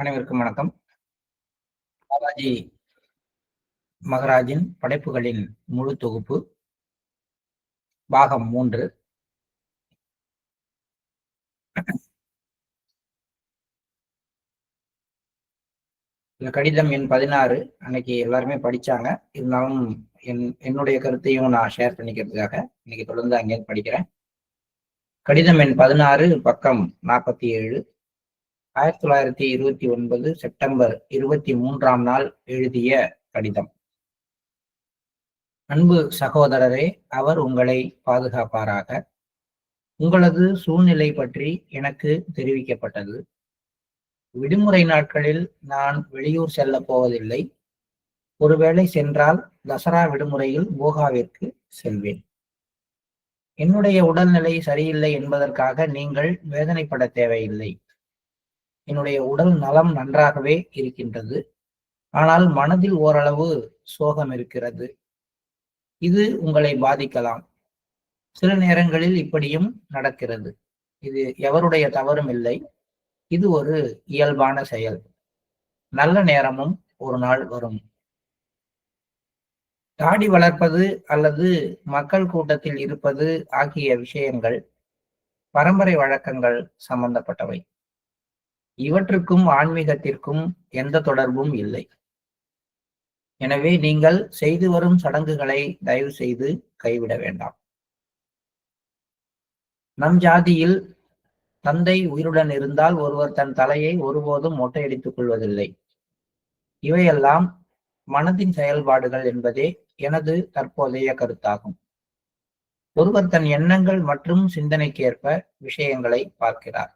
அனைவருக்கும் வணக்கம். பாலாஜி மகராஜின் படைப்புகளின் முழு தொகுப்பு பாகம் 3. இந்த கடிதம் எண் 16 அன்னைக்கு எல்லாருமே படிச்சாங்க. இருந்தாலும் என்னுடைய கருத்தையும் நான் ஷேர் பண்ணிக்கிறதுக்காக இன்னைக்கு தொடர்ந்து அங்கே படிக்கிறேன். கடிதம் எண் 16, பக்கம் 47. 1929 செப்டம்பர் 23ஆம் நாள் எழுதிய கடிதம். அன்பு சகோதரரே, அவர் உங்களை பாதுகாப்பாராக. உங்களது சூழ்நிலை பற்றி எனக்கு தெரிவிக்கப்பட்டது. விடுமுறை நாட்களில் நான் வெளியூர் செல்ல போவதில்லை. ஒருவேளை சென்றால் தசரா விடுமுறையில் போகாவிற்கு செல்வேன். என்னுடைய உடல்நிலை சரியில்லை என்பதற்காக நீங்கள் வேதனைப்பட தேவையில்லை. என்னுடைய உடல் நலம் நன்றாகவே இருக்கின்றது. ஆனால் மனதில் ஓரளவு சோகம் இருக்கிறது. இது உங்களை பாதிக்கலாம். சில நேரங்களில் இப்படியும் நடக்கிறது. இது எவருடைய தவறும் இல்லை. இது ஒரு இயல்பான செயல். நல்ல நேரமும் ஒரு நாள் வரும். தாடி வளர்ப்பது அல்லது மக்கள் கூட்டத்தில் இருப்பது ஆகிய விஷயங்கள் பரம்பரை வழக்கங்கள் சம்பந்தப்பட்டவை. இவற்றுக்கும் ஆன்மீகத்திற்கும் எந்த தொடர்பும் இல்லை. எனவே நீங்கள் செய்து வரும் சடங்குகளை தயவு செய்து கைவிட வேண்டாம். நம் ஜாதியில் தந்தை உயிருடன் இருந்தால் ஒருவர் தன் தலையை ஒருபோதும் மொட்டையடித்துக் கொள்வதில்லை. இவையெல்லாம் மனதின் செயல்பாடுகள் என்பதே எனது தற்போதைய கருத்தாகும். ஒருவர் தன் எண்ணங்கள் மற்றும் சிந்தனைக்கேற்ப விஷயங்களை பார்க்கிறார்.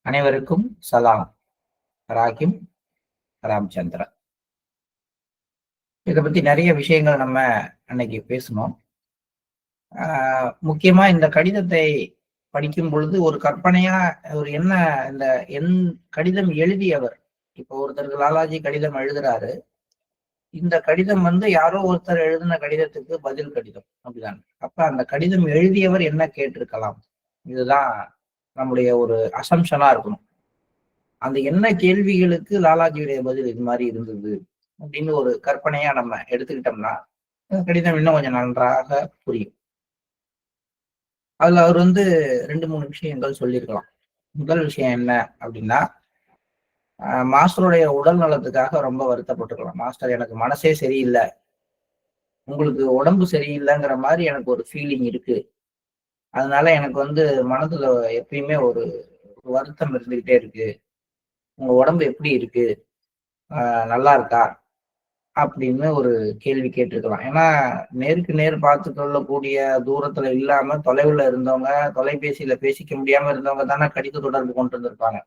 அனைவருக்கும் சலாம். ராகிம் ராம்சந்திரன். இதை பத்தி நிறைய விஷயங்கள் நம்ம அன்னைக்கு பேசணும். முக்கியமா இந்த கடிதத்தை படிக்கும் பொழுது ஒரு கற்பனையா ஒரு இந்த கடிதம் எழுதியவர், இப்போ ஒருத்தருக்கு லாலாஜி கடிதம் எழுதுறாரு. இந்த கடிதம் யாரோ ஒருத்தர் எழுதின கடிதத்துக்கு பதில் கடிதம், அப்படிதான். அப்ப அந்த கடிதம் எழுதியவர் என்ன கேட்டிருக்கலாம், இதுதான் நம்முடைய ஒரு அசம்ஷனா இருக்கணும். அந்த என்ன கேள்விகளுக்கு லாலாஜியுடைய பதில் இது மாதிரி இருந்தது அப்படின்னு ஒரு கற்பனையா நம்ம எடுத்துக்கிட்டோம்னா கடிதம் இன்னும் கொஞ்சம் நன்றாக புரியும். அதுல அவர் 2-3 விஷயங்கள் சொல்லியிருக்கலாம். முதல் விஷயம் என்ன அப்படின்னா, மாஸ்டருடைய உடல் நலத்துக்காக ரொம்ப வருத்தப்பட்டிருக்கலாம். மாஸ்டர், எனக்கு மனசே சரியில்லை, உங்களுக்கு உடம்பு சரியில்லைங்கிற மாதிரி எனக்கு ஒரு ஃபீலிங் இருக்கு. அதனால எனக்கு மனதுல எப்பயுமே ஒரு வருத்தம் இருந்துகிட்டே இருக்கு. உங்க உடம்பு எப்படி இருக்கு, நல்லா இருக்கா அப்படின்னு ஒரு கேள்வி கேட்டிருக்கலாம். ஏன்னா நேருக்கு நேர் பார்த்து கொள்ளக்கூடிய தூரத்துல இல்லாம தொலைவுல இருந்தவங்க, தொலைபேசியில பேசிக்க முடியாம இருந்தவங்க தானே கடித தொடர்பு கொண்டு இருந்திருப்பாங்க.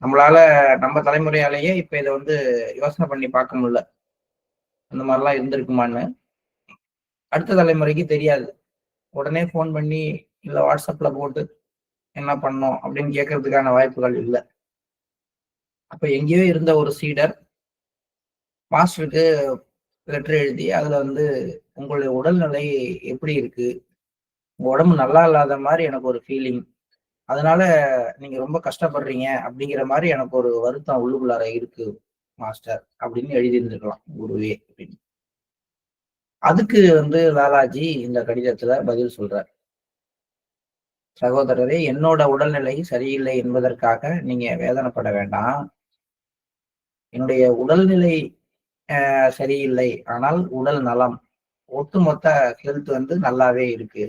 நம்மளால நம்ம தலைமுறையாலேயே இப்ப இதை யோசனை பண்ணி பார்க்க முடியல, அந்த மாதிரிலாம் இருந்திருக்குமான்னு. அடுத்த தலைமுறைக்கு தெரியாது. உடனே போன் பண்ணி இல்ல வாட்ஸ்அப்ல போட்டு என்ன பண்ணோம் அப்படின்னு கேட்கறதுக்கான வாய்ப்புகள் இல்லை. அப்ப எங்கேயோ இருந்த ஒரு சீடர் மாஸ்டருக்கு லெட்டர் எழுதி அதுல உங்களுடைய உடல்நிலை எப்படி இருக்கு, உங்க உடம்பு நல்லா இல்லாத மாதிரி எனக்கு ஒரு ஃபீலிங், அதனால நீங்க ரொம்ப கஷ்டப்படுறீங்க அப்படிங்கிற மாதிரி எனக்கு ஒரு வருத்தம் உள்ளுக்குள்ளார இருக்கு மாஸ்டர் அப்படின்னு எழுதியிருந்திருக்கலாம் குருவே அப்படின்னு. அதுக்கு லாலாஜி இந்த கடிதத்துல பதில் சொல்றார். சகோதரரே, என்னோட உடல்நிலை சரியில்லை என்பதற்காக நீங்க வேதனைப்பட வேண்டாம். என்னுடைய உடல்நிலை சரியில்லை, ஆனால் உடல் நலம், ஒட்டுமொத்த ஹெல்த் நல்லாவே இருக்கு.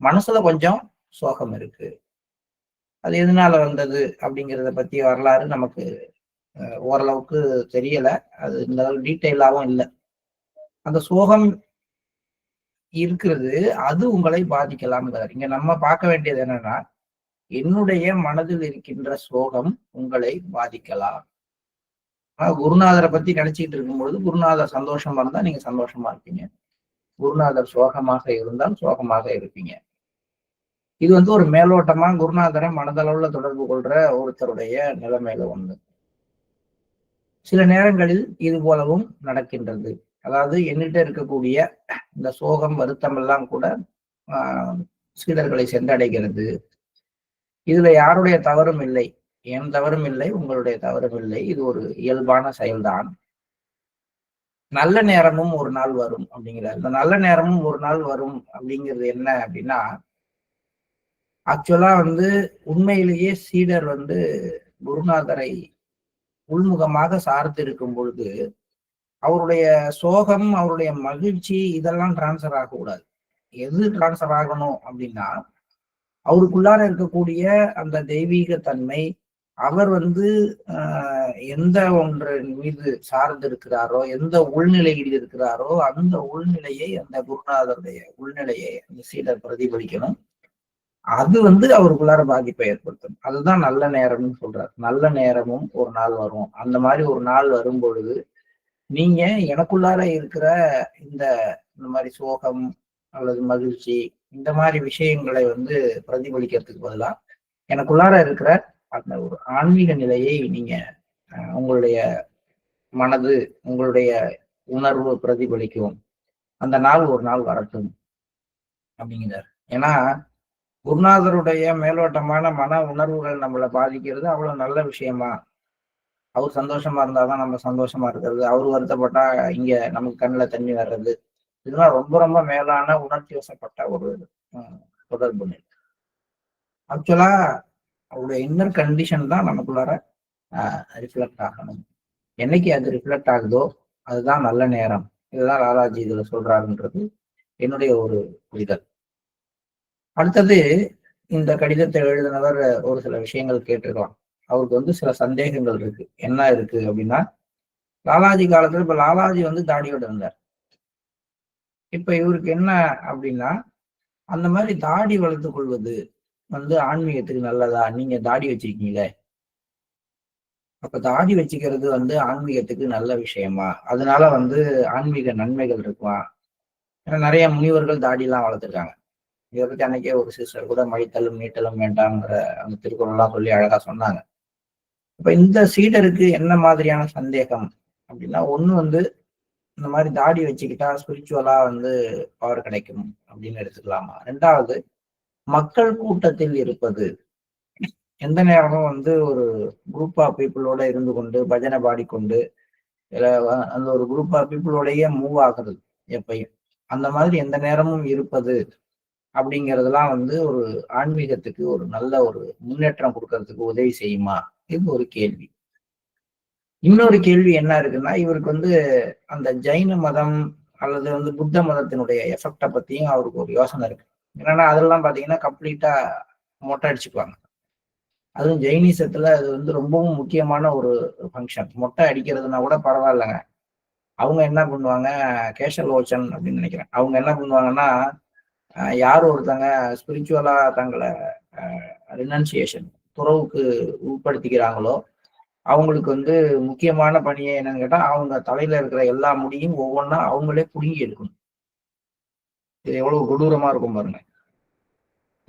மனசுல கொஞ்சம் சோகம் இருக்கு. அது எதனால வந்தது அப்படிங்கிறத பத்தி வரலாறு நமக்கு ஓரளவுக்கு தெரியல. அது இந்த அளவு டீட்டெயிலாவும் இல்லை. அந்த சோகம் இருக்கிறது, அது உங்களை பாதிக்கலாம்ங்கிறார். இங்க நம்ம பார்க்க வேண்டியது என்னன்னா, என்னுடைய மனதில் இருக்கின்ற சோகம் உங்களை பாதிக்கலாம். குருநாதரை பத்தி நினைச்சிட்டு இருக்கும்பொழுது குருநாதர் சந்தோஷமா இருந்தா நீங்க சந்தோஷமா இருப்பீங்க, குருநாதர் சோகமாக இருந்தால் சோகமாக இருப்பீங்க. இது ஒரு மேலோட்டமா குருநாதரை மனதளவுல தொடர்பு கொள்ற ஒருத்தருடைய நிலைமையில ஒண்ணு. சில நேரங்களில் இது போலவும் நடக்கின்றது. அதாவது என்கிட்ட இருக்கக்கூடிய இந்த சோகம் வருத்தம் எல்லாம் கூட சீடர்களை சென்றடைகிறது. இதுல யாருடைய தவறும் இல்லை. என் தவறும் இல்லை, உங்களுடைய தவறும் இல்லை. இது ஒரு இயல்பான செயல்தான். நல்ல நேரமும் ஒரு நாள் வரும் அப்படிங்கிறார். இந்த நல்ல நேரமும் ஒரு நாள் வரும் அப்படிங்கிறது என்ன அப்படின்னா, ஆக்சுவலா வந்து உண்மையிலேயே சீடர் வந்து குருநாதரை உள்முகமாக சார்ந்து இருக்கும் பொழுது அவருடைய சோகம், அவருடைய மகிழ்ச்சி இதெல்லாம் டிரான்ஸ்ஃபர் ஆகக்கூடாது. எது டிரான்ஸ்ஃபர் ஆகணும் அப்படின்னா, அவருக்குள்ளார இருக்கக்கூடிய அந்த தெய்வீக தன்மை, அவர் வந்து எந்த ஒன்றின் மீது சார்ந்து இருக்கிறாரோ, எந்த உள்நிலையில் இருக்கிறாரோ, அந்த உள்நிலையை, அந்த குருநாதருடைய உள்நிலையை அந்த சீடர் பிரதிபலிக்கணும். அது வந்து அவருக்குள்ளார பாதிப்பை ஏற்படுத்தணும். அதுதான் நல்ல நேரம்னு சொல்றாரு. நல்ல நேரமும் ஒரு நாள் வரும். அந்த மாதிரி ஒரு நாள் வரும் பொழுது நீங்க எனக்குள்ளார இருக்கிற இந்த இந்த மாதிரி சோகம் அல்லது மகிழ்ச்சி இந்த மாதிரி விஷயங்களை வந்து பிரதிபலிக்கிறதுக்கு பதிலா எனக்குள்ளார இருக்கிற அந்த ஒரு ஆன்மீக நிலையை நீங்க உங்களுடைய மனது, உங்களுடைய உணர்வு பிரதிபலிக்கும். அந்த நாள் ஒரு நாள் வரட்டும் அப்படிங்கிறார். ஏன்னா குருநாதருடைய மேலோட்டமான மன உணர்வுகள் நம்மளை பாதிக்கிறது அவ்வளவு நல்ல விஷயமா? அவர் சந்தோஷமா இருந்தாதான் நம்ம சந்தோஷமா இருக்கிறது, அவர் வருத்தப்பட்டா இங்க நமக்கு கண்ணுல தண்ணி வர்றது, இதெல்லாம் ரொம்ப ரொம்ப மேலான உணர்ச்சி வசப்பட்ட ஒரு தொடர்பு நிலை. ஆக்சுவலா அவருடைய இன்னர் கண்டிஷன் தான் நமக்குள்ளார ரிஃப்ளெக்ட் ஆகணும். என்னைக்கு அது ரிஃப்ளெக்ட் ஆகுதோ அதுதான் நல்ல நேரம். இதுதான் லாலாஜி இதுல சொல்றாருன்றது என்னுடைய ஒரு புரிதல். அடுத்தது, இந்த கடிதத்தை எழுதினவர் ஒரு சில விஷயங்கள் கேட்டிருக்கலாம். அவருக்கு வந்து சில சந்தேகங்கள் இருக்கு. என்ன இருக்கு அப்படின்னா, லாலாஜி காலத்துல இப்ப லாலாஜி வந்து தாடியோட இருந்தார். இப்ப இவருக்கு என்ன அப்படின்னா, அந்த மாதிரி தாடி வளர்த்துக் கொள்வது வந்து ஆன்மீகத்துக்கு நல்லதா? நீங்க தாடி வச்சிருக்கீங்களே, அப்ப தாடி வச்சுக்கிறது வந்து ஆன்மீகத்துக்கு நல்ல விஷயமா? அதனால வந்து ஆன்மீக நன்மைகள் இருக்குமா? ஏன்னா நிறைய முனிவர்கள் தாடி எல்லாம் வளர்த்துருக்காங்க. இதை பத்தி அன்னைக்கே ஒரு சிஸ்டர் கூட மடித்தலும் நீட்டலும் வேண்டாம்ங்கிற அந்த திருக்குறள் எல்லாம் சொல்லி அழகா சொன்னாங்க. இப்ப இந்த சீடருக்கு என்ன மாதிரியான சந்தேகம் அப்படின்னா, ஒண்ணு வந்து இந்த மாதிரி தாடி வச்சுக்கிட்டா ஸ்பிரிச்சுவலா வந்து பவர் கிடைக்கும் அப்படின்னு எடுத்துக்கலாமா? ரெண்டாவது, மக்கள் கூட்டத்தில் இருப்பது, எந்த நேரமும் வந்து ஒரு குரூப் ஆஃப் பீப்புளோட இருந்து கொண்டு பஜனை பாடிக்கொண்டு அந்த ஒரு குரூப் ஆஃப் பீப்புளோடய மூவ் ஆகுறது எப்பயும், அந்த மாதிரி எந்த நேரமும் இருப்பது அப்படிங்கிறதுலாம் வந்து ஒரு ஆன்மீகத்துக்கு ஒரு நல்ல ஒரு முன்னேற்றம் கொடுக்கறதுக்கு உதவி செய்யுமா? இது ஒரு கேள்வி. இன்னொரு கேள்வி என்ன இருக்குன்னா, இவருக்கு வந்து அந்த ஜைன மதம் அல்லது வந்து புத்த மதத்தினுடைய எஃபெக்டை பத்தியும் அவருக்கு ஒரு யோசனை இருக்கு. என்னன்னா அதெல்லாம் பாத்தீங்கன்னா கம்ப்ளீட்டா மொட்டை அடிச்சுக்குவாங்க. அதுவும் ஜெயினிசத்துல அது வந்து ரொம்பவும் முக்கியமான ஒரு ஃபங்க்ஷன். மொட்டை அடிக்கிறதுனா கூட பரவாயில்லைங்க. அவங்க என்ன பண்ணுவாங்க, கேஷலோச்சன் அப்படின்னு நினைக்கிறேன், அவங்க என்ன பண்ணுவாங்கன்னா, யார் ஒருத்தங்க ஸ்பிரிச்சுவலா தங்களை ரினன்சியேஷன் துறவுக்கு உட்படுத்திக்கிறாங்களோ அவங்களுக்கு வந்து முக்கியமான பணியை என்னன்னு கேட்டா, அவங்க தலையில இருக்கிற எல்லா முடியும் ஒவ்வொன்றா அவங்களே புடுங்கி எடுக்கணும். இது எவ்வளவு கொடூரமா இருக்கும் பாருங்க,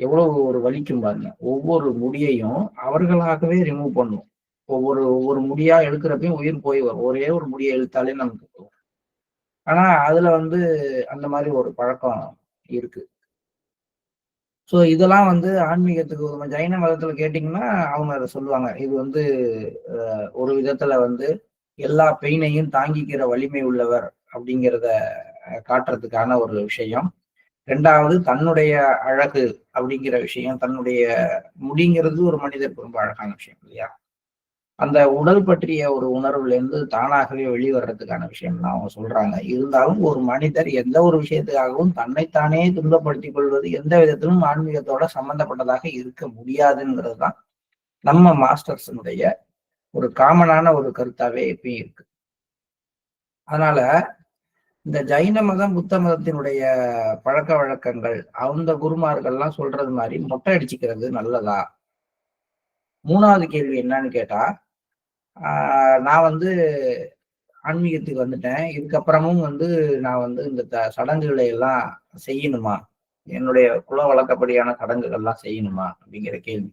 எவ்வளவு ஒரு வலிக்கும் பாருங்க. ஒவ்வொரு முடியையும் அவர்களாகவே ரிமூவ் பண்ணும். ஒவ்வொரு முடியா எடுக்கிறப்பையும் உயிர் போய் வரும். ஒரே ஒரு முடியை இழுத்தாலே நமக்கு போகும். ஆனா அதுல வந்து அந்த மாதிரி ஒரு பழக்கம் இருக்கு. ஸோ இதெல்லாம் வந்து ஆன்மீகத்துக்கு ஜைன மதத்துல கேட்டீங்கன்னா அவங்க அதை சொல்லுவாங்க. இது வந்து ஒரு விதத்துல வந்து எல்லா பெயினையும் தாங்கிக்கிற வலிமை உள்ளவர் அப்படிங்கிறத காட்டுறதுக்கான ஒரு விஷயம். ரெண்டாவது, தன்னுடைய அழகு அப்படிங்கிற விஷயம், தன்னுடைய முடிங்கிறது ஒரு மனிதருக்கு ரொம்ப அழகான விஷயம் இல்லையா? அந்த உடல் பற்றிய ஒரு உணர்வுல இருந்து தானாகவே வெளிவர்றதுக்கான விஷயம் தான் அவங்க சொல்றாங்க. இருந்தாலும் ஒரு மனிதர் எந்த ஒரு விஷயத்துக்காகவும் தன்னைத்தானே துன்பப்படுத்திக் கொள்வது எந்த விதத்திலும் ஆன்மீகத்தோட சம்பந்தப்பட்டதாக இருக்க முடியாதுங்கிறது தான் நம்ம மாஸ்டர்ஸினுடைய ஒரு காமனான ஒரு கருத்தாவே எப்பயும் இருக்கு. அதனால இந்த ஜைன மதம் புத்த மதத்தினுடைய பழக்க வழக்கங்கள் அந்த குருமார்கள்லாம் சொல்றது மாதிரி மொட்டை அடிச்சுக்கிறது நல்லதா? மூணாவது கேள்வி என்னன்னு கேட்டா, நான் வந்து ஆன்மீகத்துக்கு வந்துட்டேன், இதுக்கப்புறமும் வந்து நான் வந்து இந்த சடங்குகளை எல்லாம் செய்யணுமா? என்னுடைய குல வழக்கப்படியான சடங்குகள்லாம் செய்யணுமா அப்படிங்கிற கேள்வி.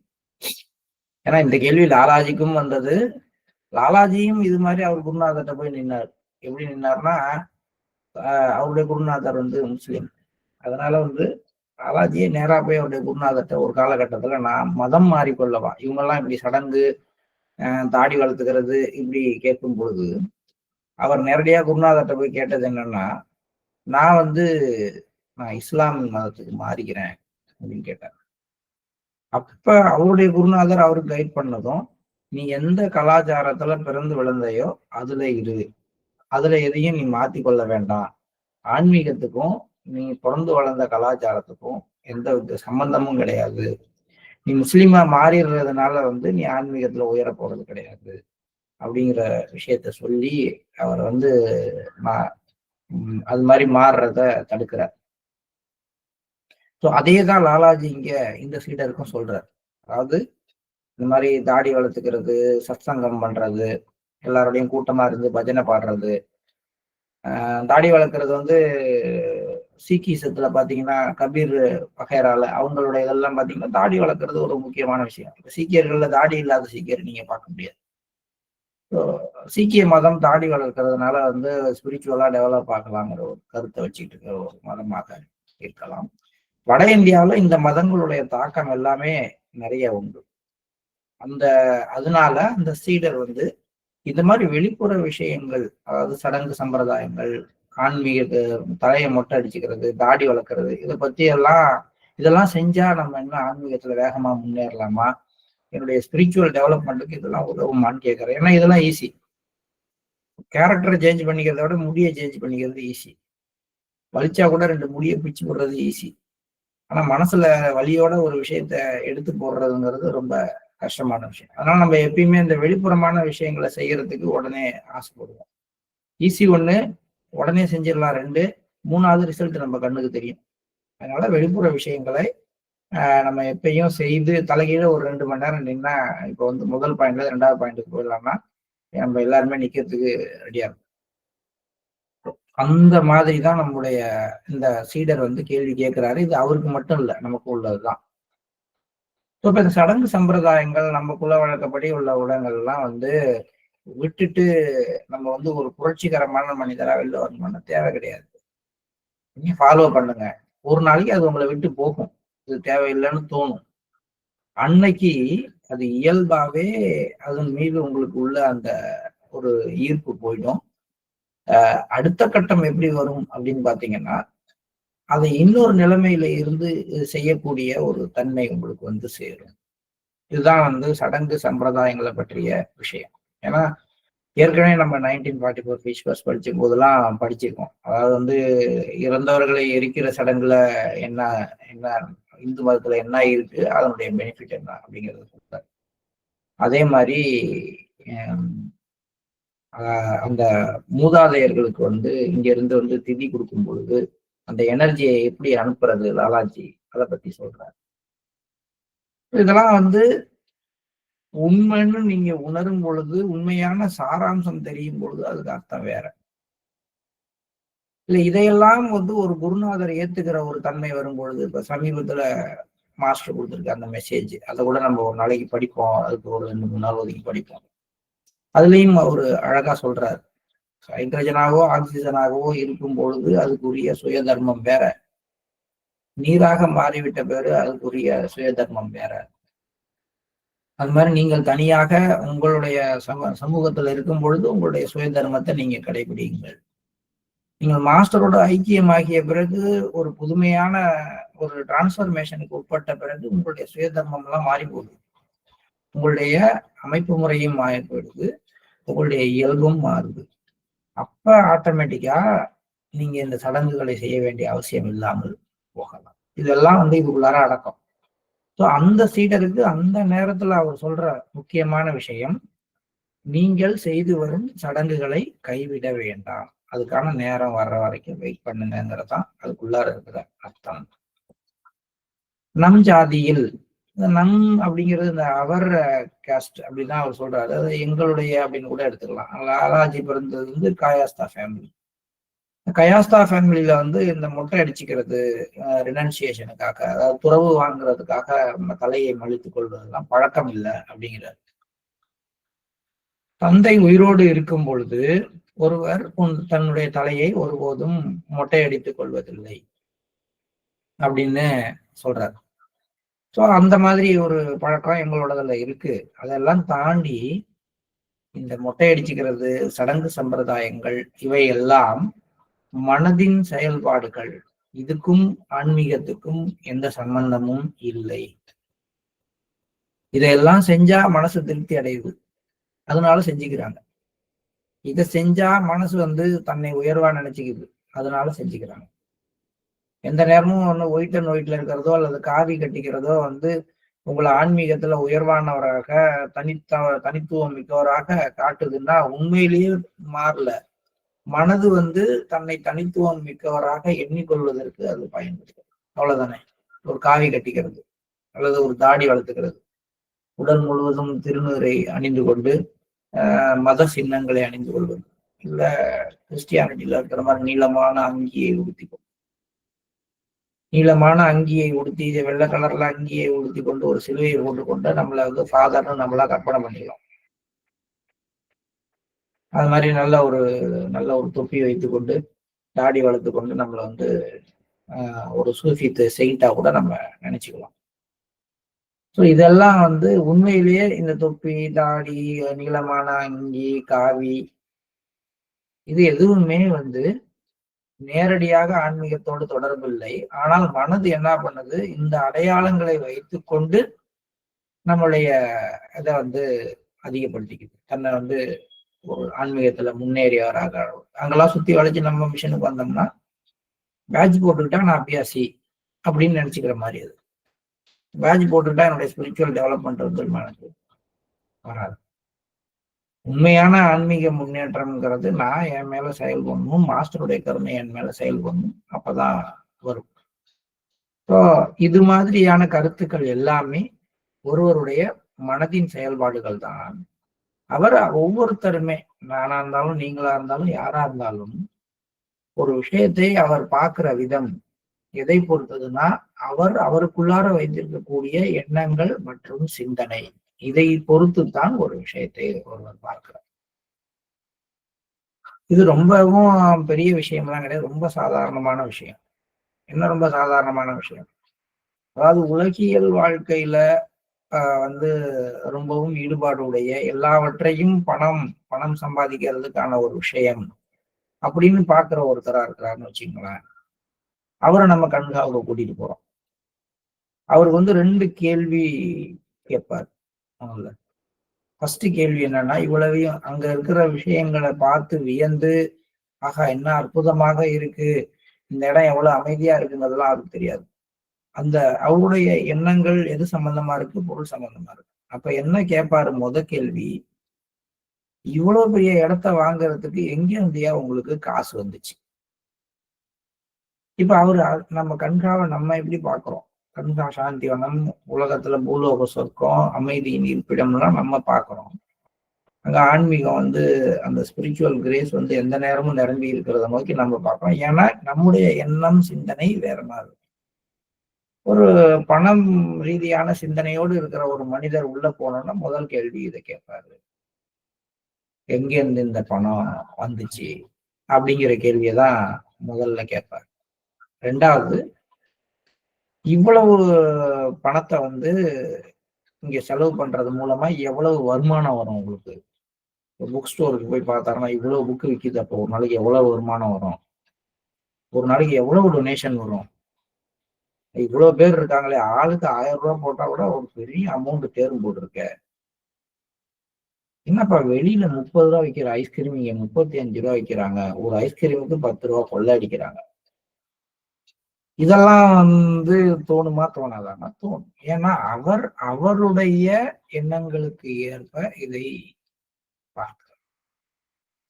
ஏன்னா இந்த கேள்வி லாலாஜிக்கும் வந்தது. லாலாஜியும் இது மாதிரி அவர் குருநாதர்கிட்ட போய் நின்னார். எப்படி நின்னார்னா, அவருடைய குருநாதர் வந்து முஸ்லீம். அதனால வந்து லாலாஜியே நேரா போய் அவருடைய குருநாதர்கிட்ட ஒரு காலகட்டத்துல நான் மதம் மாறிக்கொள்ளவா, இவங்கெல்லாம் இப்படி சடங்கு தாடி வளர்த்துக்கிறது இப்படி கேட்கும் பொழுது அவர் நேரடியா குருநாதர்கிட்ட போய் கேட்டது என்னன்னா, நான் வந்து நான் இஸ்லாம் மதத்துக்கு மாறிக்கிறேன் அப்படின்னு கேட்டார். அப்ப அவருடைய குருநாதர் அவருக்கு கைட் பண்ணதும், நீ எந்த கலாச்சாரத்துல பிறந்து விழுந்தையோ அதுல இரு, அதுல எதையும் நீ மாத்தி கொள்ள வேண்டாம். ஆன்மீகத்துக்கும் நீ பிறந்து வளர்ந்த கலாச்சாரத்துக்கும் எந்த வித சம்பந்தமும் கிடையாது. நீ முஸ்லீமா மாறிடுறதுனால வந்து நீ ஆன்மீகத்துல உயர போறது கிடையாது அப்படிங்கிற விஷயத்த சொல்லி அவர் வந்து அது மாதிரி மாறுறத தடுக்கிறார். ஸோ அதே தான் லாலாஜி இங்க இந்த சீடருக்கும் சொல்றார். அதாவது இந்த மாதிரி தாடி வளர்த்துக்கிறது, சத்சங்கம் பண்றது, எல்லாரோடையும் கூட்டமா இருந்து பஜனை பாடுறது. தாடி வளர்க்கறது வந்து சீக்கிசத்துல பாத்தீங்கன்னா கபீர் வகைரால அவங்களோட இதெல்லாம் பாத்தீங்கன்னா தாடி வளர்க்கறது ஒரு முக்கியமான விஷயம். சீக்கியர்கள்ல தாடி இல்லாத சீக்கியர் நீங்க பார்க்க முடியாது. சீக்கிய மதம் தாடி வளர்க்கறதுனால வந்து ஸ்பிரிச்சுவலா டெவலப் ஆகலாங்கிற ஒரு கருத்தை வச்சுட்டு இருக்கிற ஒரு மதமாக இருக்கலாம். வட இந்தியாவில் இந்த மதங்களுடைய தாக்கம் எல்லாமே நிறைய உண்டு. அதனால அந்த சீடர் வந்து இந்த மாதிரி வெளிப்புற விஷயங்கள், அதாவது சடங்கு சம்பிரதாயங்கள், ஆன்மீக தலையை மொட்டை அடிச்சுக்கிறது, தாடி வளர்க்கறது, இதை பத்தி இதெல்லாம் செஞ்சா நம்ம இன்னும் ஆன்மீகத்துல வேகமா முன்னேறலாமா, என்னுடைய ஸ்பிரிச்சுவல் டெவலப்மெண்ட்டுக்கு இதெல்லாம் உதவுமான்னு கேட்கறேன். ஏன்னா இதெல்லாம் ஈஸி. கேரக்டரை சேஞ்ச் பண்ணிக்கிறத விட முடியை சேஞ்ச் பண்ணிக்கிறது ஈஸி. வலிச்சா கூட 2 முடியை பிச்சு போடுறது ஈஸி. ஆனா மனசுல வலியோட ஒரு விஷயத்த எடுத்து போடுறதுங்கிறது ரொம்ப கஷ்டமான விஷயம். அதனால நம்ம எப்பயுமே இந்த வெளிப்புறமான விஷயங்களை செய்யறதுக்கு உடனே ஆசைப்படுவோம். ஈஸி 1, உடனே செஞ்சிடலாம் 2, 3வது ரிசல்ட் நம்ம கண்ணுக்கு தெரியும். அதனால வெளிப்புற விஷயங்களை நம்ம எப்பயும் செய்து தலைகீழ ஒரு 2 மணி நேரம் நின்னா, இப்போ வந்து முதல் பாயிண்ட்ல 2வது பாயிண்ட்டுக்கு போயிடலாம்னா நம்ம எல்லாருமே நிக்கிறதுக்கு ரெடியா இருக்கும். அந்த மாதிரி தான் நம்முடைய இந்த சீடர் வந்து கேள்வி கேட்கிறாரு. இது அவருக்கு மட்டும் இல்லை, நமக்கு உள்ளதுதான். இப்ப இந்த சடங்கு சம்பிரதாயங்கள் நமக்குள்ள வழக்கப்படி உள்ள உலகங்கள்லாம் வந்து விட்டுட்டு நம்ம வந்து ஒரு புரட்சிகரமான மனிதரா வெளில வரணும்னு தேவை கிடையாது. நீங்க ஃபாலோ பண்ணுங்க. ஒரு நாளைக்கு அது உங்களை விட்டு போகும். இது தேவையில்லைன்னு தோணும். அன்னைக்கு அது இயல்பாவே அதன் மீது உங்களுக்கு உள்ள அந்த ஒரு ஈர்ப்பு போயிடும். அடுத்த கட்டம் எப்படி வரும் அப்படின்னு பாத்தீங்கன்னா, அதை இன்னொரு நிலைமையில இருந்து செய்யக்கூடிய ஒரு தன்மை உங்களுக்கு வந்து சேரும். இதுதான் வந்து சடங்கு சம்பிரதாயங்களை பற்றிய விஷயம். ஏன்னா ஏற்கனவே நம்ம 1944 ஃபீஸ் படிச்சும் போதெல்லாம் படிச்சிருக்கோம். அதாவது வந்து இறந்தவர்களை எரிக்கிற சடங்குல என்ன என்ன இந்து மதத்துல என்ன இருக்கு, அதனுடைய பெனிஃபிட் என்ன அப்படிங்கிறது சொல்றாரு. அதே மாதிரி அந்த மூதாதையர்களுக்கு வந்து இங்க இருந்து வந்து திதி கொடுக்கும் பொழுது அந்த எனர்ஜியை எப்படி அனுப்புறது லாலாஜி அதை பத்தி சொல்றாரு. இதெல்லாம் வந்து உண்மைன்னு நீங்க உணரும் பொழுது, உண்மையான சாராம்சம் தெரியும் பொழுது அதுக்கு அர்த்தம் வேற. இல்ல இதையெல்லாம் வந்து ஒரு குருநாதர் ஏத்துக்கிற ஒரு தன்மை வரும் பொழுது, இப்ப சமீபத்துல மாஸ்டர் கொடுத்துருக்க அந்த மெசேஜ், அதை கூட நம்ம ஒரு நாளைக்கு படிப்போம். அதுக்கு ஒரு 2-3 நாள் ஒதுக்கி படிப்போம். அதுலயும் அவரு அழகா சொல்றாரு, ஹைட்ரஜனாகவோ ஆக்சிஜனாகவோ இருக்கும் பொழுது அதுக்குரிய சுய தர்மம் வேற, நீராக மாறிவிட்ட பேரு அதுக்குரிய சுய தர்மம் வேற. அது மாதிரி நீங்கள் தனியாக உங்களுடைய சமூகத்துல இருக்கும் பொழுது உங்களுடைய சுய தர்மத்தை நீங்க கடைபிடிங்கள். நீங்கள் மாஸ்டரோட ஐக்கியமாகிய பிறகு ஒரு புதுமையான ஒரு டிரான்ஸ்பர்மேஷனுக்கு உட்பட்ட பிறகு உங்களுடைய சுய தர்மம் எல்லாம் மாறி போகுது. உங்களுடைய அமைப்பு முறையும் மாறி போயிடுது, உங்களுடைய இயல்பும் மாறுது. அப்ப ஆட்டோமேட்டிக்கா நீங்க இந்த சடங்குகளை செய்ய வேண்டிய அவசியம் இல்லாமல் போகலாம். இதெல்லாம் வந்து இதுக்குள்ளார அடக்கம். ஸோ அந்த சீடருக்கு அந்த நேரத்துல அவர் சொல்ற முக்கியமான விஷயம், நீங்கள் செய்து வரும் சடங்குகளை கைவிட வேண்டாம், அதுக்கான நேரம் வர்ற வரைக்கும் வெயிட் பண்ணுங்கிறதான் அதுக்குள்ளார இருக்கிற அர்த்தம். நம் ஜாதியில் நம் அப்படிங்கிறது இந்த அவர் காஸ்ட் அப்படிதான் அவர் சொல்றாரு. அதாவது எங்களுடைய அப்படின்னு கூட எடுத்துக்கலாம். லாலாஜி பிறந்தது வந்து காயாஸ்தா ஃபேமிலி. கயாஸ்தா ஃபேமிலியில வந்து இந்த மொட்டை அடிச்சுக்கிறது, ரினன்சியேஷனுக்காக, அதாவது துறவு வாங்குறதுக்காக தலையை மலித்துக் கொள்வதெல்லாம் பழக்கம் இல்லை அப்படிங்கிறார். தந்தை உயிரோடு இருக்கும் பொழுது ஒருவர் தன்னுடைய தலையை ஒருபோதும் மொட்டையடித்துக் கொள்வதில்லை அப்படின்னு சொல்றார். ஸோ அந்த மாதிரி ஒரு பழக்கம் எங்களோடதுல இருக்கு. அதெல்லாம் தாண்டி இந்த மொட்டை அடிச்சுக்கிறது, சடங்கு சம்பிரதாயங்கள் இவை எல்லாம் மனதின் செயல்பாடுகள். இதுக்கும் ஆன்மீகத்துக்கும் எந்த சம்பந்தமும் இல்லை. இதையெல்லாம் செஞ்சா மனசு திருப்தி அடையுது, அதனால செஞ்சுக்கிறாங்க. இதை செஞ்சா மனசு தன்னை உயர்வா நினைச்சுக்குது, அதனால செஞ்சுக்கிறாங்க. எந்த நேரமும் ஒயிட் அண்ட் ஒயிட்ல இருக்கிறதோ அல்லது காவி கட்டிக்கிறதோ உங்களை ஆன்மீகத்துல உயர்வானவராக தனித்துவம் மிக்கவராக காட்டுதுன்னா உண்மையிலேயே மாறல. மனது தன்னை தனித்துவம் மிக்கவராக எண்ணிக்கொள்வதற்கு அது பயன்படுது. அவ்வளவுதானே. ஒரு காவி கட்டிக்கிறது அல்லது ஒரு தாடி வளர்த்துக்கிறது, உடல் முழுவதும் திருநீரை அணிந்து கொண்டு மத சின்னங்களை அணிந்து கொள்வது, இல்ல கிறிஸ்டியானிட்டியில இருக்கிற மாதிரி நீளமான அங்கியை உடுத்தி வெள்ளை கலர்ல அங்கியை உடுத்தி கொண்டு ஒரு சிலுவையை போட்டுக்கொண்டு நம்மளை ஃபாதர்னு நம்மளா கற்பனை பண்ணிக்கலாம். அது மாதிரி நல்ல ஒரு தொப்பி வைத்துக்கொண்டு தாடி வளர்த்து கொண்டு நம்மளை ஒரு சூஃபி செயிண்டா கூட நம்ம நினைச்சுக்கலாம். ஸோ இதெல்லாம் உண்மையிலேயே இந்த தொப்பி, தாடி, நீளமான அங்கி, காவி இது எதுவுமே நேரடியாக ஆன்மீகத்தோடு தொடர்பு இல்லை. ஆனால் மனது என்ன பண்ணுது, இந்த அடையாளங்களை வைத்து கொண்டு நம்மளுடைய இதை அதிகப்படுத்திக்குது. தன்னை ஒரு ஆன்மீகத்துல முன்னேறியவராக. அங்கெல்லாம் சுத்தி வளைச்சு நம்ம மிஷனுக்கு வந்தோம்னா பேட்ச் போட்டுக்கிட்டா நான் அபியாசி அப்படின்னு நினைச்சுக்கிற மாதிரி. அது பேட்ச் போட்டுக்கிட்டா என்னுடைய ஸ்பிரிச்சுவல் டெவலப்மெண்ட் எனக்கு வராது. உண்மையான ஆன்மீக முன்னேற்றம்ங்கிறது நான் என் மேல செயல் பண்ணணும், மாஸ்டருடைய கருணை என் மேல செயல் பண்ணணும், அப்பதான் வரும். ஸோ இது மாதிரியான கருத்துக்கள் எல்லாமே ஒருவருடைய மனதின் செயல்பாடுகள் தான். அவர் ஒவ்வொருத்தருமே, நானா இருந்தாலும் நீங்களா இருந்தாலும் யாரா இருந்தாலும், ஒரு விஷயத்தை அவர் பார்க்கிற விதம் எதை பொறுத்ததுன்னா அவருக்குள்ளார வைத்திருக்கக்கூடிய எண்ணங்கள் மற்றும் சிந்தனை, இதை பொறுத்துத்தான் ஒரு விஷயத்தை ஒருவர் பார்க்கிறார். இது ரொம்பவும் பெரிய விஷயம்லாம் கிடையாது, ரொம்ப சாதாரணமான விஷயம். என்ன ரொம்ப சாதாரணமான விஷயம்? அதாவது உலகியல் வாழ்க்கையில ரொம்பவும் ஈடுபாடு உடைய, எல்லாவற்றையும் பணம் சம்பாதிக்கிறதுக்கான ஒரு விஷயம் அப்படின்னு பாக்குற ஒருத்தரா இருக்கிறாருன்னு வச்சுங்களேன். அவரை நம்ம கண்காவுக்கு கூட்டிட்டு போறோம். அவருக்கு 2 கேள்வி கேட்பார். ஃபர்ஸ்ட் கேள்வி என்னன்னா, இவ்வளவையும் அங்க இருக்கிற விஷயங்களை பார்த்து வியந்து, ஆகா என்ன அற்புதமாக இருக்கு, இந்த இடம் எவ்வளவு அமைதியா இருக்குங்கிறதெல்லாம் அவருக்கு தெரியாது. அந்த அவருடைய எண்ணங்கள் எது சம்பந்தமா இருக்கு? பொருள் சம்பந்தமா இருக்கு. அப்ப என்ன கேட்பாரு முத கேள்வி, இவ்வளவு பெரிய இடத்த வாங்குறதுக்கு எங்க இருந்தியா உங்களுக்கு காசு வந்துச்சு? இப்ப நம்ம கண்காவை நம்ம எப்படி பாக்குறோம்? கண்கா சாந்திவனம், உலகத்துல பூலோக சொர்க்கம், அமைதியின் இருப்பிடம்லாம் நம்ம பாக்குறோம். அங்க ஆன்மீகம் அந்த ஸ்பிரிச்சுவல் கிரேஸ் எந்த நேரமும் நிரம்பி இருக்கிறத நோக்கி நம்ம பார்க்கிறோம். ஏன்னா நம்முடைய எண்ணம் சிந்தனை வேற மாதிரி. ஒரு பணம் ரீதியான சிந்தனையோடு இருக்கிற ஒரு மனிதர் உள்ள போனோம்னா முதல் கேள்வி இதை கேட்பாரு, எங்க இருந்து இந்த பணம் வந்துச்சு அப்படிங்கிற கேள்வியதான் முதல்ல கேட்பாரு. 2வது, இவ்வளவு பணத்தை இங்க செலவு பண்றது மூலமா எவ்வளவு வருமானம் வரும் உங்களுக்கு? புக் ஸ்டோருக்கு போய் பார்த்தாருன்னா இவ்வளவு புக்கு விற்கிது, அப்போ ஒரு நாளைக்கு எவ்வளவு வருமானம் வரும்? ஒரு நாளைக்கு எவ்வளவு டொனேஷன் வரும்? இவ்வளவு பேர் இருக்காங்களே, ஆளுக்கு 1000 ரூபாய் போட்டா கூட ஒரு பெரிய அமௌண்ட் தேர்வு போட்டிருக்க. என்னப்பா வெளியில 30 ரூபா விற்கிற ஐஸ்கிரீம் இங்க 35 ரூபா விற்கிறாங்க, ஒரு ஐஸ்கிரீமுக்கு 10 ரூபா கொள்ள அடிக்கிறாங்க. இதெல்லாம் தோணுமா? தோணாதானா? தோணும். ஏன்னா அவருடைய எண்ணங்களுக்கு ஏற்ப இதை பார்க்கிறார்.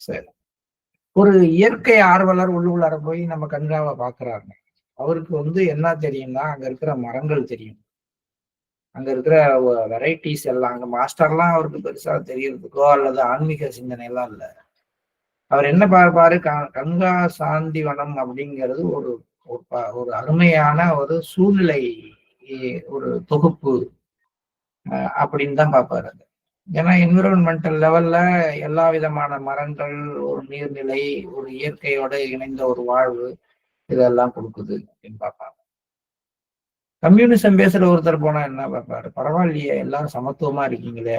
சரி, ஒரு இயற்கை ஆர்வலர் உள்ளுள்ளார போய் நம்ம கண்காவை பாக்குறாருங்க. அவருக்கு என்ன தெரியும்னா, அங்க இருக்கிற மரங்கள் தெரியும், அங்க இருக்கிற வெரைட்டிஸ் எல்லாம். அங்க மாஸ்டர்லாம் அவருக்கு பெருசா தெரியறதுக்கோ அல்லது ஆன்மீக சிந்தனை எல்லாம் இல்லை. அவர் என்ன பார்ப்பாரு, கங்கா சாந்திவனம் அப்படிங்கிறது ஒரு அருமையான ஒரு சூழ்நிலை, ஒரு தொகுப்பு அப்படின்னு தான் பார்ப்பாரு. ஏன்னா என்விரான்மெண்டல் லெவல்ல எல்லா விதமான மரங்கள், ஒரு நீர்நிலை, ஒரு இயற்கையோட இணைந்த ஒரு வாழ்வு, இதெல்லாம் கொடுக்குது அப்படின்னு பார்ப்பாங்க. கம்யூனிசம் பேசுற ஒருத்தர் போனா என்ன பார்ப்பாரு? பரவாயில்லையே, எல்லாரும் சமத்துவமா இருக்கீங்களே,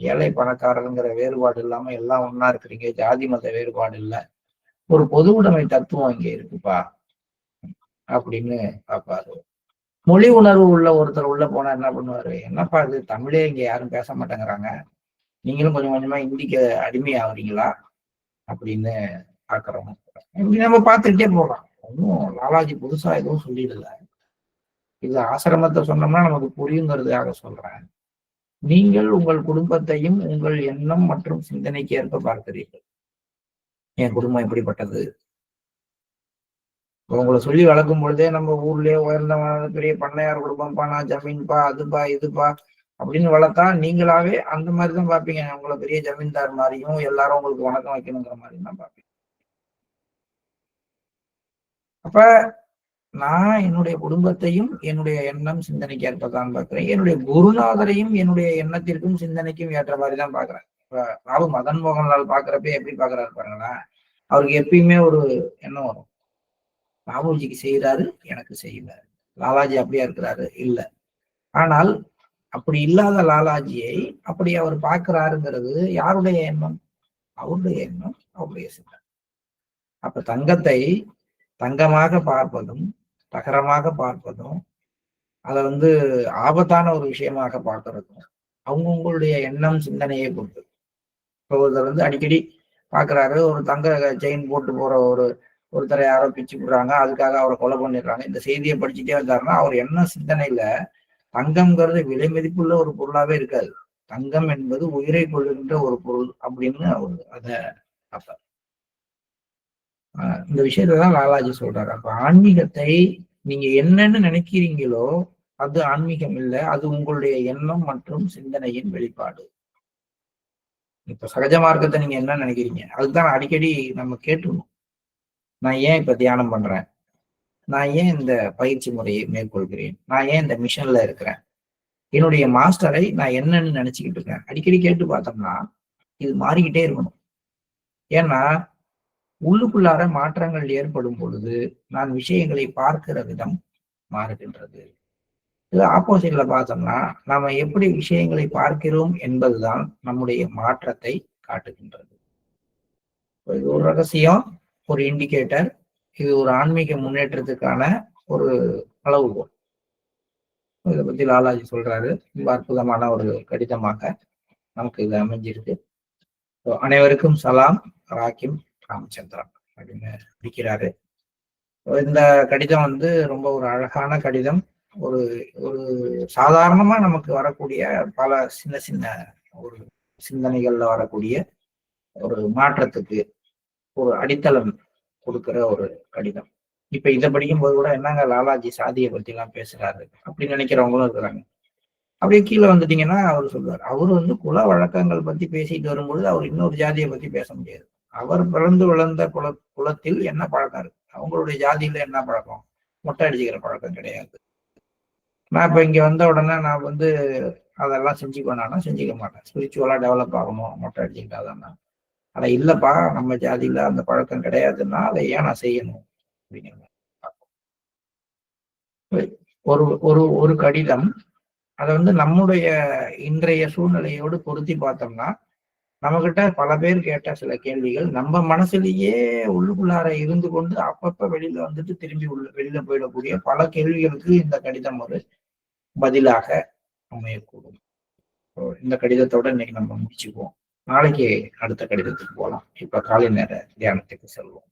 ஏழை பணக்காரங்கிற வேறுபாடு இல்லாம எல்லாம் ஒண்ணா இருக்கிறீங்க, ஜாதி மத வேறுபாடு இல்ல, ஒரு பொது உடைமை தத்துவம் இங்க இருக்குப்பா அப்படின்னு பார்ப்பாரு. மொழி உணர்வு உள்ள ஒருத்தர் உள்ள போனா என்ன பண்ணுவாரு? என்னப்பா இது, தமிழே இங்க யாரும் பேச மாட்டேங்கிறாங்க, நீங்களும் கொஞ்சம் கொஞ்சமா ஹிந்திக்கு அடிமை ஆகுறீங்களா அப்படின்னு பாக்குறோம். இப்படி நம்ம பார்த்துக்கிட்டே போகலாம். ஒன்னும் லாலாஜி புதுசா எதுவும் சொல்லிடல. இது ஆசிரமத்தை சொன்னோம்னா நமக்கு புரியுங்கிறதுக்காக சொல்றேன். நீங்கள் உங்கள் குடும்பத்தையும் உங்கள் எண்ணம் மற்றும் சிந்தனைக்கு ஏற்ப பார்க்கிறீர்கள். என் குடும்பம் எப்படிப்பட்டது? உங்களை சொல்லி வளர்க்கும் பொழுதே நம்ம ஊர்லயே உயர்ந்தவன் பெரிய பண்ணையார் குடும்பம்ப்பா, நான் ஜமீன்பா, அதுப்பா இதுப்பா அப்படின்னு வளர்த்தா நீங்களாவே அந்த மாதிரிதான் பார்ப்பீங்க. உங்களை பெரிய ஜமீன்தார் மாதிரியும் எல்லாரும் உங்களுக்கு வணக்கம் வைக்கணுங்கிற மாதிரி தான் பார்ப்பீங்க. அப்ப நான் என்னுடைய குடும்பத்தையும் என்னுடைய எண்ணம் சிந்தனைக்கு ஏற்பதான் பார்க்கிறேன். என்னுடைய குருநாதரையும் என்னுடைய எண்ணத்திற்கும் சிந்தனைக்கும் ஏற்ற மாதிரி தான் பாக்குறேன். இப்ப ராவு மதன் மோகன்லால் பாக்குறப்ப எப்படி பாக்குறாரு பாருங்களேன். அவருக்கு எப்பயுமே ஒரு எண்ணம் வரும். ராகுல்ஜிக்கு செய்யறாரு, எனக்கு செய்யறாரு. லாலாஜி அப்படியா இருக்கிறாரு? இல்ல. ஆனால் அப்படி இல்லாத லாலாஜியை அப்படி அவர் பார்க்கிறாருங்கிறது யாருடைய எண்ணம்? அவருடைய எண்ணம், அவருடைய சிந்தனை. அப்ப தங்கத்தை தங்கமாக பார்ப்பதும் தகரமாக பார்ப்பதும் அதை ஆபத்தான ஒரு விஷயமாக பார்க்கறதும் அவங்கவுங்களுடைய எண்ணம் சிந்தனையை பொறுத்து. இப்போ ஒருத்தர் அடிக்கடி பாக்குறாரு, ஒரு தங்க செயின் போட்டு போற ஒருத்தரை யாரோ பிச்சு விடுறாங்க, அதுக்காக அவரை கொலை பண்ணிடுறாங்க. இந்த செய்தியை படிச்சுட்டே வந்தாருன்னா அவர் என்ன சிந்தனையில தங்கம்ங்கிறது விலை மதிப்புள்ள ஒரு பொருளாவே இருக்காது. தங்கம் என்பது உயிரை கொள்ளுகின்ற ஒரு பொருள் அப்படின்னு அவர் அதை பார்ப்பார். இந்த விஷயத்தான் லாலாஜி சொல்றாரு. அப்ப ஆன்மீகத்தை நீங்க என்னன்னு நினைக்கிறீங்களோ அது ஆன்மீகம் இல்லை, அது உங்களுடைய எண்ணம் மற்றும் சிந்தனையின் வெளிப்பாடு. இப்ப சகஜ மார்க்கத்தை நீங்க என்ன நினைக்கிறீங்க? அதுதான் அடிக்கடி நம்ம கேட்டுக்கணும். நான் ஏன் இப்ப தியானம் பண்றேன்? நான் ஏன் இந்த பயிற்சி முறையை மேற்கொள்கிறேன்? நான் ஏன் இந்த மிஷன்ல இருக்கிறேன்? என்னுடைய மாஸ்டரை நான் என்னன்னு நினைச்சுக்கிட்டு இருக்கேன்? அடிக்கடி கேட்டு பார்த்தோம்னா இது மாறிக்கிட்டே இருக்கணும். ஏன்னா உள்ளுக்குள்ளார மாற்றங்கள் ஏற்படும் பொழுது நான் விஷயங்களை பார்க்கிற விதம் மாறுகின்றது. இது ஆப்போசிட்ல பார்த்தோம்னா நாம எப்படி விஷயங்களை பார்க்கிறோம் என்பதுதான் நம்முடைய மாற்றத்தை காட்டுகின்றது. இது ஒரு ரகசியம், ஒரு இண்டிகேட்டர். இது ஒரு ஆன்மீக முன்னேற்றத்துக்கான ஒரு அளவுகோல். இதை பத்தி லாலாஜி சொல்றாரு. ரொம்ப அற்புதமான ஒரு கடிதமாக நமக்கு இது அமைஞ்சிருக்கு. அனைவருக்கும் சலாம். ராக்கிம் ராமச்சந்திரன் அப்படின்னு இருக்கிறாரு. இந்த கடிதம் ரொம்ப ஒரு அழகான கடிதம். ஒரு ஒரு சாதாரணமா நமக்கு வரக்கூடிய பல சின்ன சின்ன ஒரு சிந்தனைகள்ல வரக்கூடிய ஒரு மாற்றத்துக்கு ஒரு அடித்தளம் கொடுக்கிற ஒரு கடிதம். இப்ப இதை படிக்கும் போது கூட என்னங்க லாலாஜி சாதியை பத்தி எல்லாம் பேசுறாரு அப்படின்னு நினைக்கிறவங்களும் இருக்கிறாங்க. அப்படியே கீழே வந்துட்டீங்கன்னா அவர் சொல்றாரு, அவரு குல வழக்கங்கள் பத்தி பேசிட்டு வரும்பொழுது அவர் இன்னொரு ஜாதியை பத்தி பேச முடியாது. அவர் பிறந்து வளர்ந்த குலத்தில் என்ன பழக்கம் இருக்கு, அவங்களுடைய ஜாதியில என்ன பழக்கம்? மொட்டை அடிச்சுக்கிற பழக்கம் கிடையாது. நான் இப்ப இங்க வந்த உடனே நான் அதெல்லாம் செஞ்சுக்கோனா செஞ்சுக்க மாட்டேன். ஸ்பிரிச்சுவலா டெவலப் ஆகணும், மொட்டை அடிச்சுக்கிட்டாதான். ஆனா இல்லப்பா, நம்ம ஜாதியில அந்த பழக்கம் கிடையாதுன்னா அதை ஏன் நான் செய்யணும் அப்படிங்கிறது ஒரு ஒரு ஒரு கடிதம். அதை நம்முடைய இன்றைய சூழ்நிலையோடு பொருத்தி பார்த்தோம்னா நம்மகிட்ட பல பேர் கேட்ட சில கேள்விகள் நம்ம மனசுலயே உள்ளுக்குள்ளார இருந்து கொண்டு அப்பப்ப வெளியில திரும்பி வெளியில போயிடக்கூடிய பல கேள்விகளுக்கு இந்த கடிதம் ஒரு பதிலாக அமையக்கூடும். இந்த கடிதத்தோட இன்னைக்கு நம்ம முடிச்சுக்குவோம். நாளைக்கு அடுத்த கடிதத்துக்கு போகலாம். இப்ப காலை நேர தியானத்துக்கு செல்வோம்.